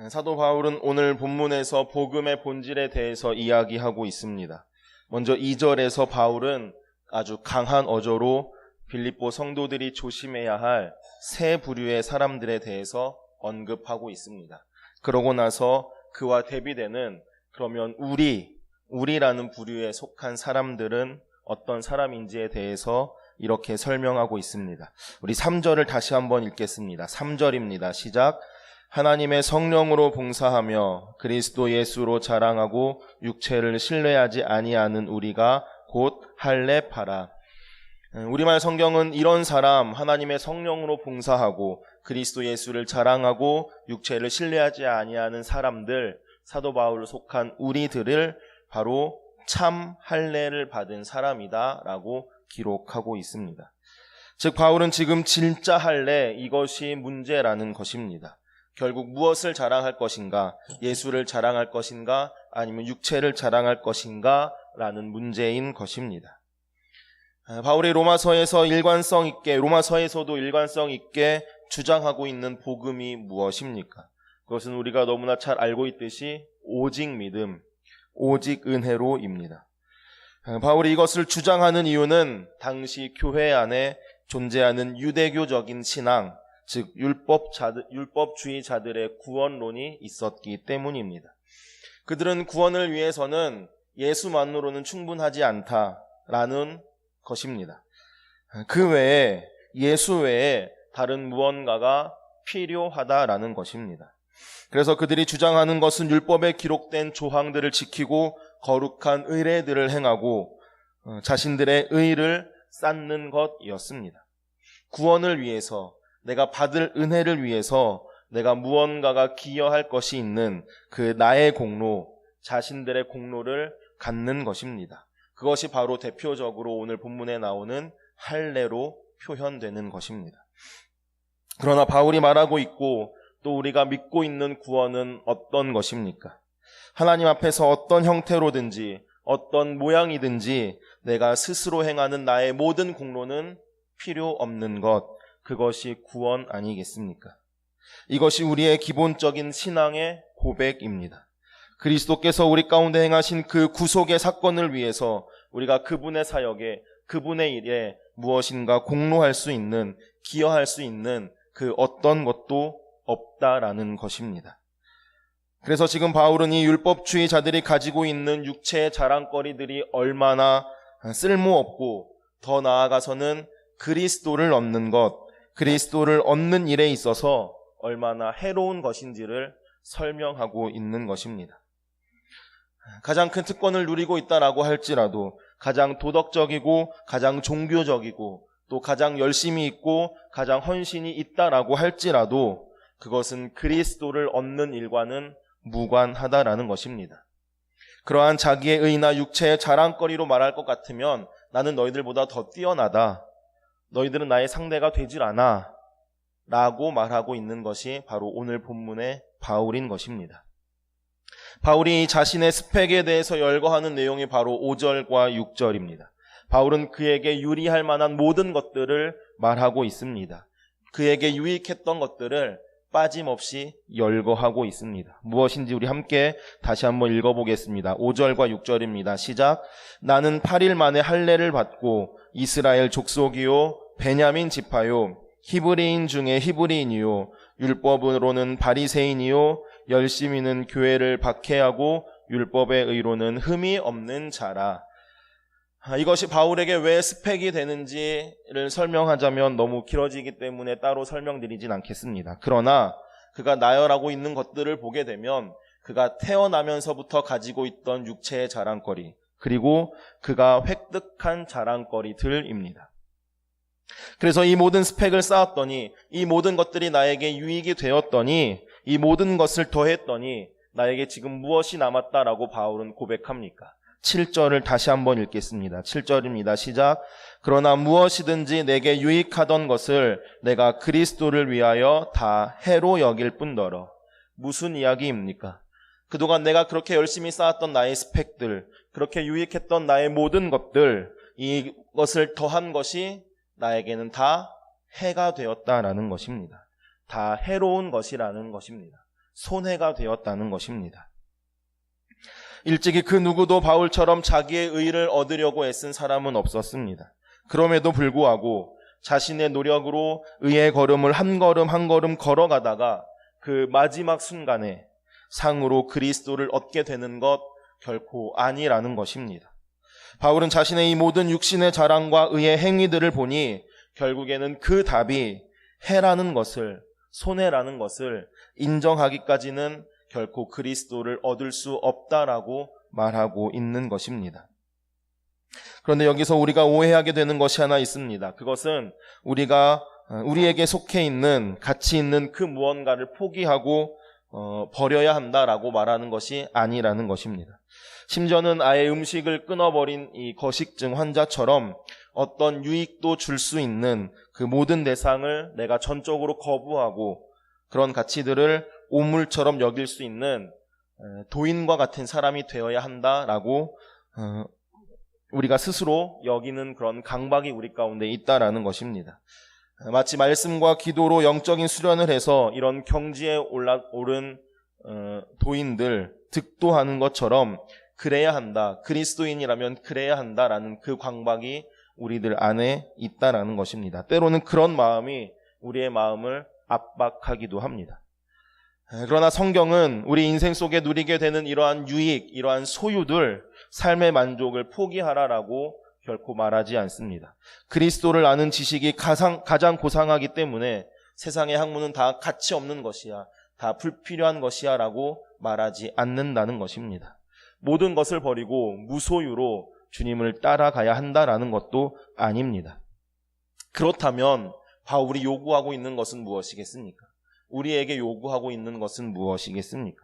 사도 바울은 오늘 본문에서 복음의 본질에 대해서 이야기하고 있습니다. 먼저 2절에서 바울은 아주 강한 어조로 빌립보 성도들이 조심해야 할 세 부류의 사람들에 대해서 언급하고 있습니다. 그러고 나서 그와 대비되는 그러면 우리라는 부류에 속한 사람들은 어떤 사람인지에 대해서 이렇게 설명하고 있습니다. 우리 3절을 다시 한번 읽겠습니다. 3절입니다. 시작. 하나님의 성령으로 봉사하며 그리스도 예수로 자랑하고 육체를 신뢰하지 아니하는 우리가 곧 할례파라. 우리말 성경은 이런 사람, 하나님의 성령으로 봉사하고 그리스도 예수를 자랑하고 육체를 신뢰하지 아니하는 사람들, 사도 바울을 속한 우리들을 바로 참 할례를 받은 사람이다 라고 기록하고 있습니다. 즉 바울은 지금 진짜 할례, 이것이 문제라는 것입니다. 결국 무엇을 자랑할 것인가, 예수를 자랑할 것인가, 아니면 육체를 자랑할 것인가 라는 문제인 것입니다. 바울이 로마서에서도 일관성 있게 주장하고 있는 복음이 무엇입니까? 그것은 우리가 너무나 잘 알고 있듯이 오직 믿음, 오직 은혜로입니다. 바울이 이것을 주장하는 이유는 당시 교회 안에 존재하는 유대교적인 신앙, 즉 율법주의자들의 구원론이 있었기 때문입니다. 그들은 구원을 위해서는 예수만으로는 충분하지 않다라는 것입니다. 그 외에 예수 외에 다른 무언가가 필요하다라는 것입니다. 그래서 그들이 주장하는 것은 율법에 기록된 조항들을 지키고 거룩한 의례들을 행하고 자신들의 의를 쌓는 것이었습니다. 구원을 위해서, 내가 받을 은혜를 위해서 내가 무언가가 기여할 것이 있는 그 나의 공로, 자신들의 공로를 갖는 것입니다. 그것이 바로 대표적으로 오늘 본문에 나오는 할례로 표현되는 것입니다. 그러나 바울이 말하고 있고 또 우리가 믿고 있는 구원은 어떤 것입니까? 하나님 앞에서 어떤 형태로든지 어떤 모양이든지 내가 스스로 행하는 나의 모든 공로는 필요 없는 것, 그것이 구원 아니겠습니까? 이것이 우리의 기본적인 신앙의 고백입니다. 그리스도께서 우리 가운데 행하신 그 구속의 사건을 위해서 우리가 그분의 사역에, 그분의 일에 무엇인가 공로할 수 있는, 기여할 수 있는 그 어떤 것도 없다라는 것입니다. 그래서 지금 바울은 이 율법주의자들이 가지고 있는 육체의 자랑거리들이 얼마나 쓸모없고 더 나아가서는 그리스도를 얻는 것, 그리스도를 얻는 일에 있어서 얼마나 해로운 것인지를 설명하고 있는 것입니다. 가장 큰 특권을 누리고 있다라고 할지라도, 가장 도덕적이고 가장 종교적이고 또 가장 열심히 있고 가장 헌신이 있다라고 할지라도 그것은 그리스도를 얻는 일과는 무관하다라는 것입니다. 그러한 자기의 의나 육체의 자랑거리로 말할 것 같으면 나는 너희들보다 더 뛰어나다, 너희들은 나의 상대가 되질 않아 라고 말하고 있는 것이 바로 오늘 본문의 바울인 것입니다. 바울이 자신의 스펙에 대해서 열거하는 내용이 바로 5절과 6절입니다. 바울은 그에게 유리할 만한 모든 것들을 말하고 있습니다. 그에게 유익했던 것들을 빠짐없이 열거하고 있습니다. 무엇인지 우리 함께 다시 한번 읽어보겠습니다. 5절과 6절입니다. 시작. 나는 8일 만에 할례를 받고 이스라엘 족속이요 베냐민 지파요 히브리인 중에 히브리인이요 율법으로는 바리새인이요 열심히는 교회를 박해하고 율법의 의로는 흠이 없는 자라. 이것이 바울에게 왜 스펙이 되는지를 설명하자면 너무 길어지기 때문에 따로 설명드리진 않겠습니다. 그러나 그가 나열하고 있는 것들을 보게 되면 그가 태어나면서부터 가지고 있던 육체의 자랑거리, 그리고 그가 획득한 자랑거리들입니다. 그래서 이 모든 스펙을 쌓았더니, 이 모든 것들이 나에게 유익이 되었더니, 이 모든 것을 더했더니 나에게 지금 무엇이 남았다라고 바울은 고백합니까? 7절을 다시 한번 읽겠습니다. 7절입니다. 시작. 그러나 무엇이든지 내게 유익하던 것을 내가 그리스도를 위하여 다 해로 여길 뿐더러. 무슨 이야기입니까? 그동안 내가 그렇게 열심히 쌓았던 나의 스펙들, 그렇게 유익했던 나의 모든 것들, 이것을 더한 것이 나에게는 다 해가 되었다라는 것입니다. 다 해로운 것이라는 것입니다. 손해가 되었다는 것입니다. 일찍이 그 누구도 바울처럼 자기의 의를 얻으려고 애쓴 사람은 없었습니다. 그럼에도 불구하고 자신의 노력으로 의의 걸음을 한 걸음 한 걸음 걸어가다가 그 마지막 순간에 상으로 그리스도를 얻게 되는 것 결코 아니라는 것입니다. 바울은 자신의 이 모든 육신의 자랑과 의의 행위들을 보니 결국에는 그 답이 해라는 것을, 손해라는 것을 인정하기까지는 결코 그리스도를 얻을 수 없다라고 말하고 있는 것입니다. 그런데 여기서 우리가 오해하게 되는 것이 하나 있습니다. 그것은 우리에게 속해 있는, 가치 있는 그 무언가를 포기하고 버려야 한다라고 말하는 것이 아니라는 것입니다. 심지어는 아예 음식을 끊어버린 이 거식증 환자처럼 어떤 유익도 줄 수 있는 그 모든 대상을 내가 전적으로 거부하고 그런 가치들을 오물처럼 여길 수 있는 도인과 같은 사람이 되어야 한다라고 우리가 스스로 여기는 그런 강박이 우리 가운데 있다라는 것입니다. 마치 말씀과 기도로 영적인 수련을 해서 이런 경지에 오른 도인들 득도하는 것처럼 그래야 한다, 그리스도인이라면 그래야 한다라는 그 강박이 우리들 안에 있다라는 것입니다. 때로는 그런 마음이 우리의 마음을 압박하기도 합니다. 그러나 성경은 우리 인생 속에 누리게 되는 이러한 유익, 이러한 소유들, 삶의 만족을 포기하라라고 결코 말하지 않습니다. 그리스도를 아는 지식이 가장 고상하기 때문에 세상의 학문은 다 가치 없는 것이야, 다 불필요한 것이야 라고 말하지 않는다는 것입니다. 모든 것을 버리고 무소유로 주님을 따라가야 한다라는 것도 아닙니다. 그렇다면 바울이 요구하고 있는 것은 무엇이겠습니까? 우리에게 요구하고 있는 것은 무엇이겠습니까?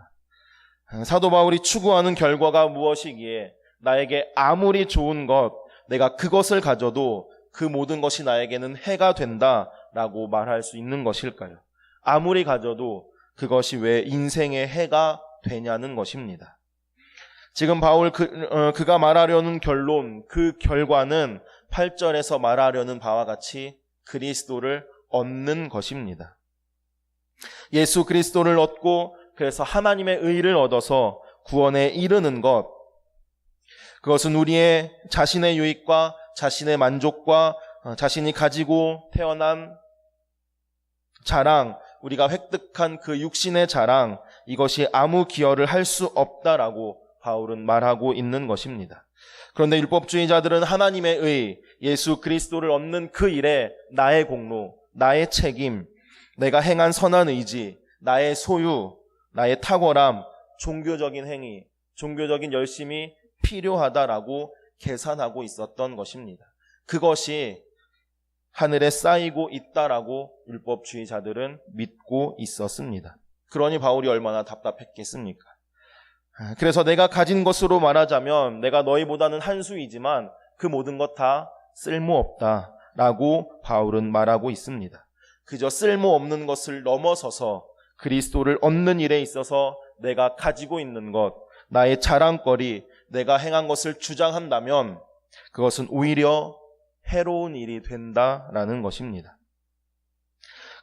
사도 바울이 추구하는 결과가 무엇이기에 나에게 아무리 좋은 것, 내가 그것을 가져도 그 모든 것이 나에게는 해가 된다라고 말할 수 있는 것일까요? 아무리 가져도 그것이 왜 인생의 해가 되냐는 것입니다. 지금 바울 그가 말하려는 결론, 그 결과는 8절에서 말하려는 바와 같이 그리스도를 얻는 것입니다. 예수 그리스도를 얻고 그래서 하나님의 의를 얻어서 구원에 이르는 것, 그것은 우리의 자신의 유익과 자신의 만족과 자신이 가지고 태어난 자랑, 우리가 획득한 그 육신의 자랑, 이것이 아무 기여를 할 수 없다라고 바울은 말하고 있는 것입니다. 그런데 율법주의자들은 하나님의 의, 예수 그리스도를 얻는 그 일에 나의 공로, 나의 책임, 내가 행한 선한 의지, 나의 소유, 나의 탁월함, 종교적인 행위, 종교적인 열심이 필요하다라고 계산하고 있었던 것입니다. 그것이 하늘에 쌓이고 있다라고 율법주의자들은 믿고 있었습니다. 그러니 바울이 얼마나 답답했겠습니까? 그래서 내가 가진 것으로 말하자면 내가 너희보다는 한 수이지만 그 모든 것 다 쓸모없다라고 바울은 말하고 있습니다. 그저 쓸모없는 것을 넘어서서 그리스도를 얻는 일에 있어서 내가 가지고 있는 것, 나의 자랑거리, 내가 행한 것을 주장한다면 그것은 오히려 해로운 일이 된다라는 것입니다.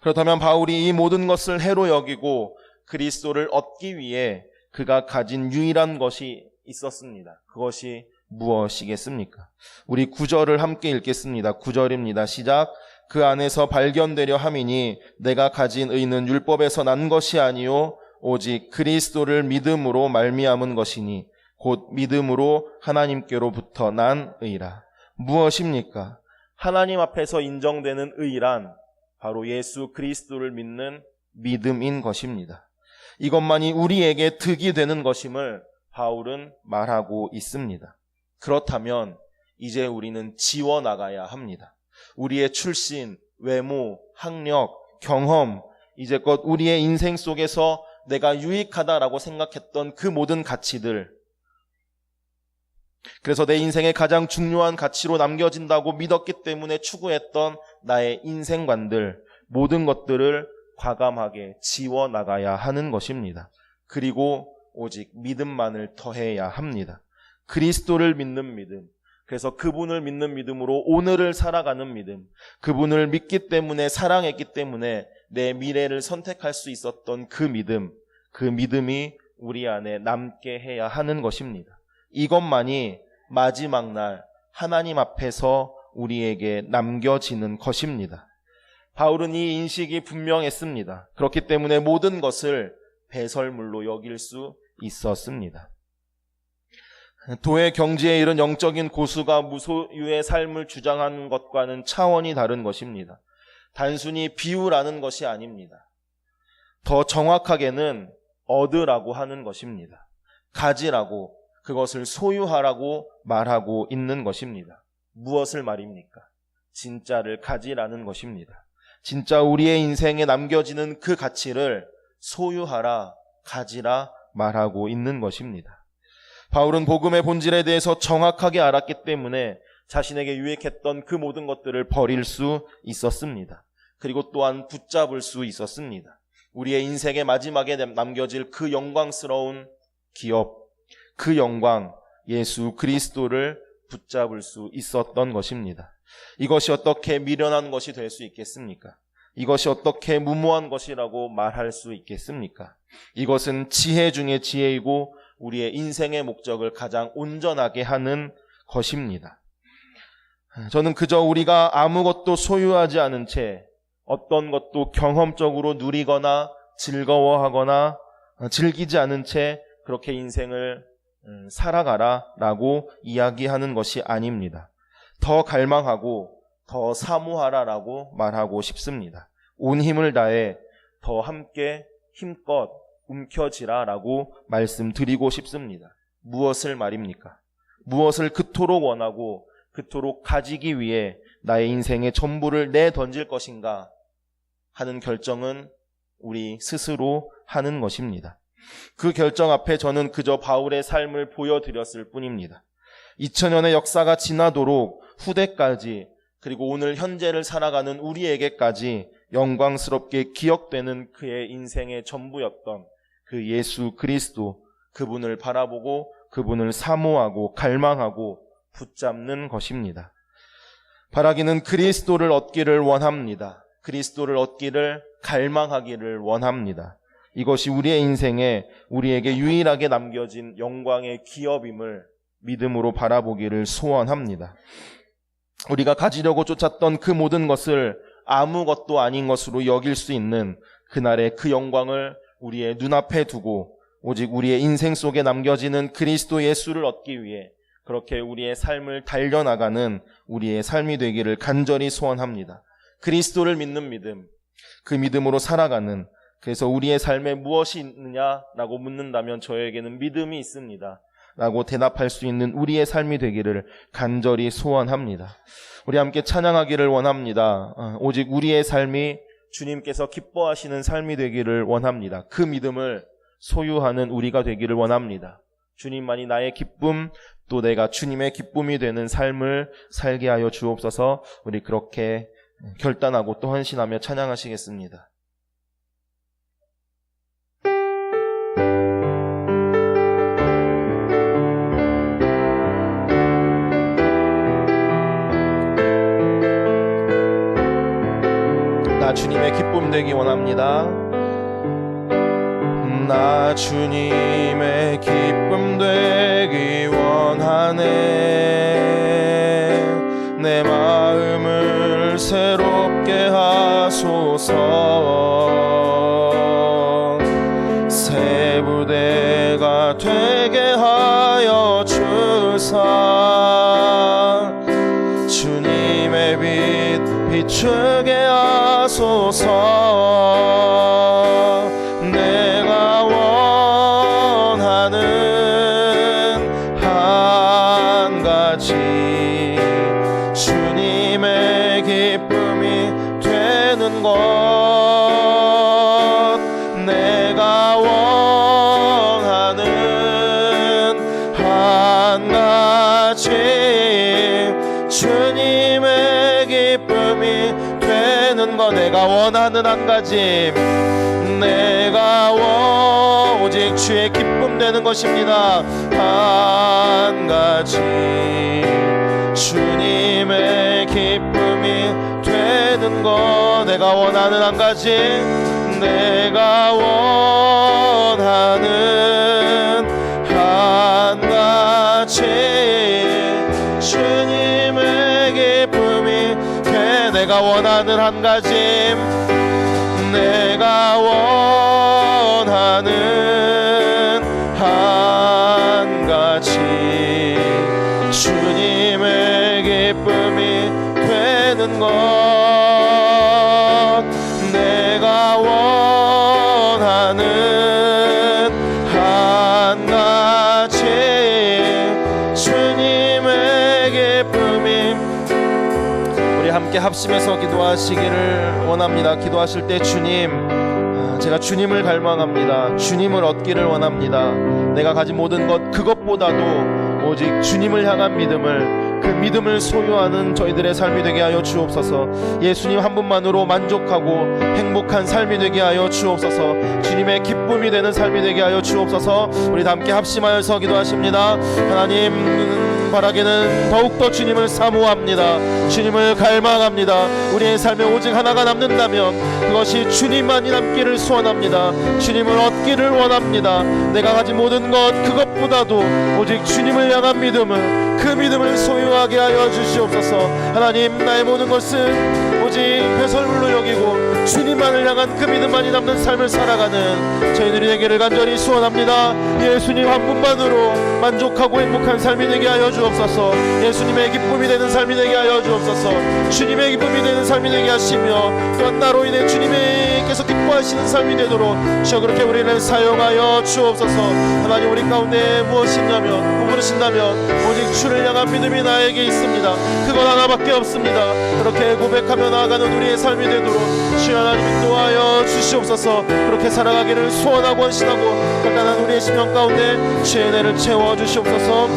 그렇다면 바울이 이 모든 것을 해로 여기고 그리스도를 얻기 위해 그가 가진 유일한 것이 있었습니다. 그것이 무엇이겠습니까? 우리 9절을 함께 읽겠습니다. 9절입니다. 시작. 그 안에서 발견되려 함이니 내가 가진 의는 율법에서 난 것이 아니요 오직 그리스도를 믿음으로 말미암은 것이니 곧 믿음으로 하나님께로부터 난 의라. 무엇입니까? 하나님 앞에서 인정되는 의란 바로 예수 그리스도를 믿는 믿음인 것입니다. 이것만이 우리에게 득이 되는 것임을 바울은 말하고 있습니다. 그렇다면 이제 우리는 지워나가야 합니다. 우리의 출신, 외모, 학력, 경험, 이제껏 우리의 인생 속에서 내가 유익하다라고 생각했던 그 모든 가치들, 그래서 내 인생의 가장 중요한 가치로 남겨진다고 믿었기 때문에 추구했던 나의 인생관들, 모든 것들을 과감하게 지워나가야 하는 것입니다. 그리고 오직 믿음만을 더해야 합니다. 그리스도를 믿는 믿음, 그래서 그분을 믿는 믿음으로 오늘을 살아가는 믿음, 그분을 믿기 때문에 사랑했기 때문에 내 미래를 선택할 수 있었던 그 믿음, 그 믿음이 우리 안에 남게 해야 하는 것입니다. 이것만이 마지막 날 하나님 앞에서 우리에게 남겨지는 것입니다. 바울은 이 인식이 분명했습니다. 그렇기 때문에 모든 것을 배설물로 여길 수 있었습니다. 도의 경지에 이른 영적인 고수가 무소유의 삶을 주장하는 것과는 차원이 다른 것입니다. 단순히 비우라는 것이 아닙니다. 더 정확하게는 얻으라고 하는 것입니다. 가지라고, 그것을 소유하라고 말하고 있는 것입니다. 무엇을 말입니까? 진짜를 가지라는 것입니다. 진짜 우리의 인생에 남겨지는 그 가치를 소유하라, 가지라 말하고 있는 것입니다. 바울은 복음의 본질에 대해서 정확하게 알았기 때문에 자신에게 유익했던 그 모든 것들을 버릴 수 있었습니다. 그리고 또한 붙잡을 수 있었습니다. 우리의 인생의 마지막에 남겨질 그 영광스러운 기업, 그 영광, 예수 그리스도를 붙잡을 수 있었던 것입니다. 이것이 어떻게 미련한 것이 될 수 있겠습니까? 이것이 어떻게 무모한 것이라고 말할 수 있겠습니까? 이것은 지혜 중에 지혜이고 우리의 인생의 목적을 가장 온전하게 하는 것입니다. 저는 그저 우리가 아무것도 소유하지 않은 채 어떤 것도 경험적으로 누리거나 즐거워하거나 즐기지 않은 채 그렇게 인생을 살아가라라고 이야기하는 것이 아닙니다. 더 갈망하고 더 사모하라라고 말하고 싶습니다. 온 힘을 다해 더 함께 힘껏 움켜쥐라라고 말씀드리고 싶습니다. 무엇을 말입니까? 무엇을 그토록 원하고 그토록 가지기 위해 나의 인생의 전부를 내던질 것인가 하는 결정은 우리 스스로 하는 것입니다. 그 결정 앞에 저는 그저 바울의 삶을 보여드렸을 뿐입니다. 2000년의 역사가 지나도록 후대까지 그리고 오늘 현재를 살아가는 우리에게까지 영광스럽게 기억되는 그의 인생의 전부였던 그 예수 그리스도, 그분을 바라보고 그분을 사모하고 갈망하고 붙잡는 것입니다. 바라기는 그리스도를 얻기를 원합니다. 그리스도를 얻기를 갈망하기를 원합니다. 이것이 우리의 인생에 우리에게 유일하게 남겨진 영광의 기업임을 믿음으로 바라보기를 소원합니다. 우리가 가지려고 쫓았던 그 모든 것을 아무것도 아닌 것으로 여길 수 있는 그날의 그 영광을 우리의 눈앞에 두고 오직 우리의 인생 속에 남겨지는 그리스도 예수를 얻기 위해 그렇게 우리의 삶을 달려나가는 우리의 삶이 되기를 간절히 소원합니다. 그리스도를 믿는 믿음, 그 믿음으로 살아가는, 그래서 우리의 삶에 무엇이 있느냐라고 묻는다면 저에게는 믿음이 있습니다 라고 대답할 수 있는 우리의 삶이 되기를 간절히 소원합니다. 우리 함께 찬양하기를 원합니다. 오직 우리의 삶이 주님께서 기뻐하시는 삶이 되기를 원합니다. 그 믿음을 소유하는 우리가 되기를 원합니다. 주님만이 나의 기쁨, 또 내가 주님의 기쁨이 되는 삶을 살게 하여 주옵소서. 우리 그렇게 결단하고 또 헌신하며 찬양하시겠습니다. 나 주님의 기쁨 되기 원합니다. 나 주님의 기쁨 되기 원하네. 내 마음을 새롭게 하소서. 새 부대가 되게 하여 주사. 주님의 빛 비추게 하소서. 내가 원하는 한 가지 주님의 기쁨이 되는 것. 내가 원하는 한 가지 주님의 기쁨이 되는 것. 내가 원하는 한 가지, 내가 오직 주의 기쁨 되는 것입니다. 한 가지 주님의 기쁨이 되는 것. 내가 원하는 한 가지, 내가 원하는 한 가지 주님의 기쁨이 내가 원하는 한 가지 내가 원하는 한 가지 주님의 기쁨이 되는 것 내가 원하는 한 가지 주님의 기쁨이 우리 함께 합심해서 기도하시기를 원합니다. 기도하실 때 주님 제가 주님을 갈망합니다. 주님을 얻기를 원합니다. 내가 가진 모든 것 그것보다도 오직 주님을 향한 믿음을 그 믿음을 소유하는 저희들의 삶이 되게 하여 주옵소서. 예수님 한 분만으로 만족하고 행복한 삶이 되게 하여 주옵소서. 주님의 기쁨이 되는 삶이 되게 하여 주옵소서. 우리 다 함께 합심하여서 기도하십니다. 하나님 바라기는 더욱더 주님을 사모합니다. 주님을 갈망합니다. 우리의 삶에 오직 하나가 남는다면 그것이 주님만이 남기를 소원합니다. 주님을 얻기를 원합니다. 내가 가진 모든 것 그것보다도 오직 주님을 향한 믿음을 그 믿음을 소유하게 하여 주시옵소서. 하나님 나의 모든 것은 오직 배설물로 여기고 주님만을 향한 그 믿음만이 남는 삶을 살아가는 저희들이 되기를 간절히 소원합니다. 예수님 한 분만으로 만족하고 행복한 삶이 되게 하여 주옵소서. 예수님의 기쁨이 되는 삶이 되게 하여 주옵소서. 주님의 기쁨이 되는 삶이 되게 하시며 또한 나로 인해 주님께서 기뻐하시는 삶이 되도록 주여 그렇게 우리를 사용하여 주옵소서. 하나님 우리 가운데 무엇이 있냐면 부르신다면 오직 주를 향한 믿음이 나에게 있습니다. 그것 하나밖에 없습니다. 그렇게 고백하며 나아가는 우리의 삶이 되도록 주여 하나님 인도하여 주시옵소서. 그렇게 살아가기를 소원하고 헌신하고 간단한 우리의 심령 가운데 주의 은혜를 채워 주시옵소서.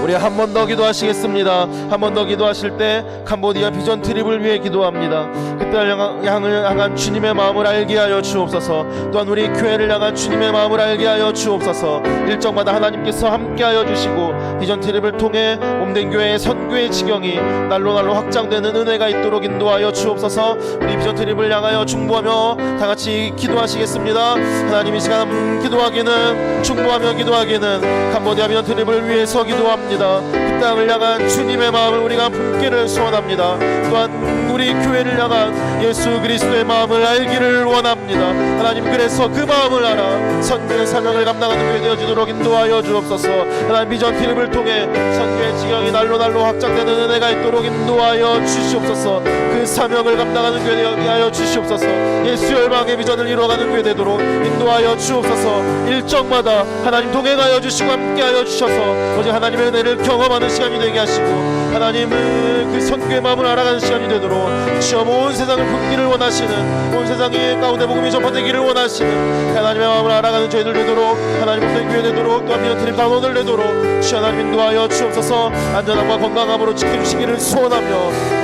우리 한 번 더 기도하시겠습니다. 한 번 더 기도하실 때 캄보디아 비전 트립을 위해 기도합니다. 그때를 향한 주님의 마음을 알게 하여 주옵소서. 또한 우리 교회를 향한 주님의 마음을 알게 하여 주옵소서. 일정마다 하나님께서 함께하여 주시고 비전 트립을 통해 몸된 교회의 선교의 지경이 날로 확장되는 은혜가 있도록 인도하여 주옵소서. 우리 비전 트립을 향하여 중보하며 다같이 기도하시겠습니다. 하나님 이 시간 기도하기는 중보하며 기도하기는 캄보디아 비전 트립을 위해서 기도합니다. 그 땅을 향한 주님의 마음을 우리가 품기를 소원합니다. 또한 우리 교회를 향한 예수 그리스도의 마음을 알기를 원합니다. 하나님 그래서 그 마음을 알아 선교의 사명을 감당하는 교회 되어지도록 인도하여 주옵소서. 하나님 비전 트립을 통해 선교의 지경이 날로 확장되는 은혜가 있도록 인도하여 주시옵소서. 그 사명을 감당하는 교회 되게 하여 주시옵소서. 예수 열방의 비전을 이루어가는 교회 되도록 인도하여 주옵소서. 일정마다 하나님 동행하여 주시고 함께하여 주셔서 오직 하나님의 은혜를 경험하는 시간이 되게 하시고 하나님을 그 선교의 마음을 알아가는 시간이 되도록 주여 온 세상을 품기를 원하시는 온 세상의 가운데 복음이 전파되기를 원하시는 하나님의 마음을 알아가는 저희들 되도록 하나님 없는 교회 되도록 또한 미련 트립 단원들 되도록 주여 하나님 인도하여 주옵소서. 안전함과 건강함으로 지켜주시기를 소원하며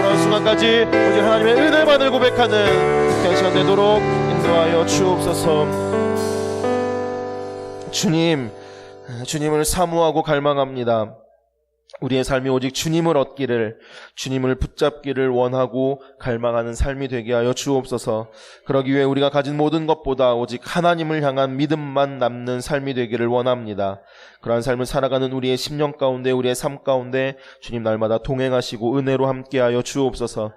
그런 순간까지 오직 하나님의 은혜만을 고백하는 귀한 시간 되도록 인도하여 주옵소서. 주님을 사모하고 갈망합니다. 우리의 삶이 오직 주님을 얻기를 주님을 붙잡기를 원하고 갈망하는 삶이 되게 하여 주옵소서. 그러기 위해 우리가 가진 모든 것보다 오직 하나님을 향한 믿음만 남는 삶이 되기를 원합니다. 그러한 삶을 살아가는 우리의 심령 가운데 우리의 삶 가운데 주님 날마다 동행하시고 은혜로 함께하여 주옵소서.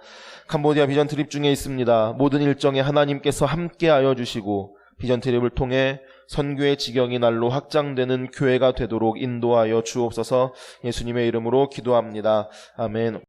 캄보디아 비전 트립 중에 있습니다. 모든 일정에 하나님께서 함께하여 주시고 비전 트립을 통해 선교의 지경이 날로 확장되는 교회가 되도록 인도하여 주옵소서. 예수님의 이름으로 기도합니다. 아멘.